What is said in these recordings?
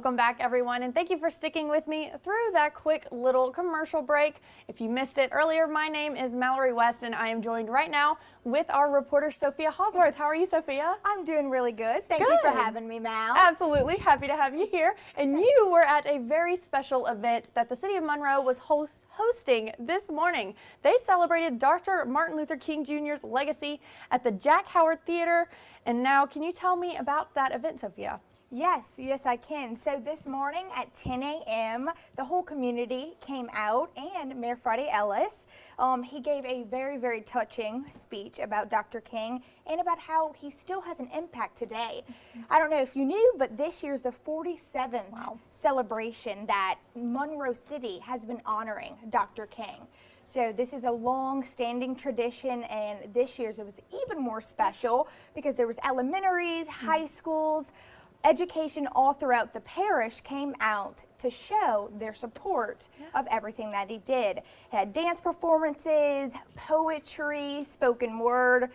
Welcome back, everyone, and thank you for sticking with me through that quick little commercial break. If you missed it earlier, my name is Mallory West, and I am joined right now with our reporter, Sophia Hosworth. How are you, Sophia? I'm doing really good. Thank you for having me, Mal. Absolutely. Happy to have you here. And you were at a very special event that the City of Monroe was hosting this morning. They celebrated Dr. Martin Luther King Jr.'s legacy at the Jack Howard Theater. And now, can you tell me about that event, Sophia? Yes, I can. So this morning at 10 a.m., the whole community came out, and Mayor Friday Ellis, he gave a very, very touching speech about Dr. King and about how he still has an impact today. I don't know if you knew, but this year's the 47th celebration that Monroe City has been honoring Dr. King. So this is a long-standing tradition, and this year's it was even more special because there was elementaries, high schools, education all throughout the parish came out to show their support of everything that he did. It had dance performances, poetry, spoken word.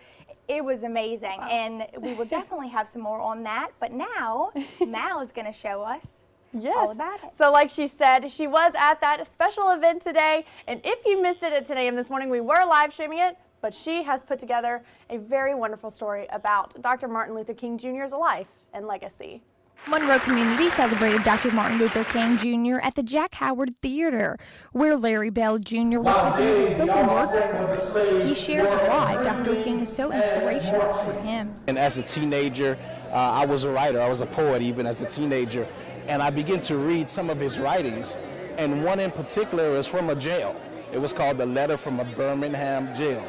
It was amazing, and we will definitely have some more on that. But now, Mal is going to show us all about it. So like she said, she was at that special event today, and if you missed it at 10 a.m. this morning, we were live streaming it, but she has put together a very wonderful story about Dr. Martin Luther King Jr.'s life and legacy. Monroe community celebrated Dr. Martin Luther King Jr. at the Jack Howard Theater, where Larry Bell Jr. represented the spoken word performance. He shared why Dr. King is so inspirational for him. And as a teenager, I was a writer. I was a poet even as a teenager. And I began to read some of his writings, and one in particular is from a jail. It was called The Letter from a Birmingham Jail.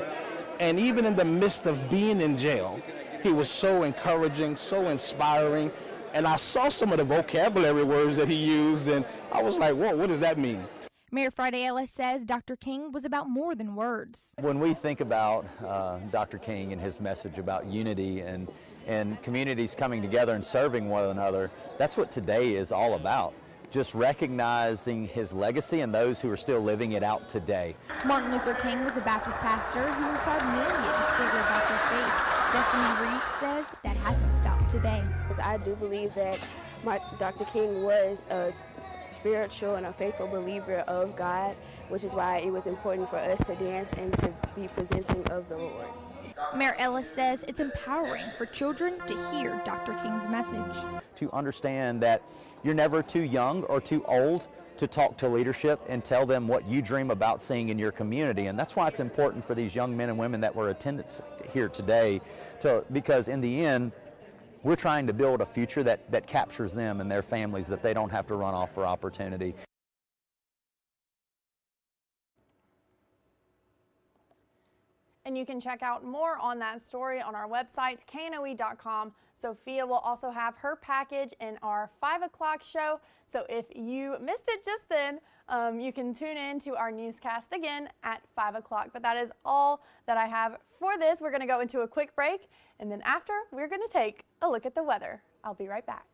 And even in the midst of being in jail, he was so encouraging, so inspiring. And I saw some of the vocabulary words that he used, and I was like, whoa, what does that mean? Mayor Friday Ellis says Dr. King was about more than words. When we think about Dr. King and his message about unity and communities coming together and serving one another, that's what today is all about. Just recognizing his legacy and those who are still living it out today. Martin Luther King was a Baptist pastor who inspired millions to live out their faith. Destiny Reed says that hasn't stopped today. I do believe that Dr. King was a spiritual and a faithful believer of God, which is why it was important for us to dance and to be presenting of the Lord. Mayor Ellis says it's empowering for children to hear Dr. King's message. To understand that you're never too young or too old to talk to leadership and tell them what you dream about seeing in your community. And that's why it's important for these young men and women that were attendance here today, because in the end, we're trying to build a future that captures them and their families, that they don't have to run off for opportunity. And you can check out more on that story on our website, knoe.com. Sophia will also have her package in our 5 o'clock show. So if you missed it just then, you can tune in to our newscast again at 5 o'clock. But that is all that I have for this. We're going to go into a quick break, and then after, we're going to take a look at the weather. I'll be right back.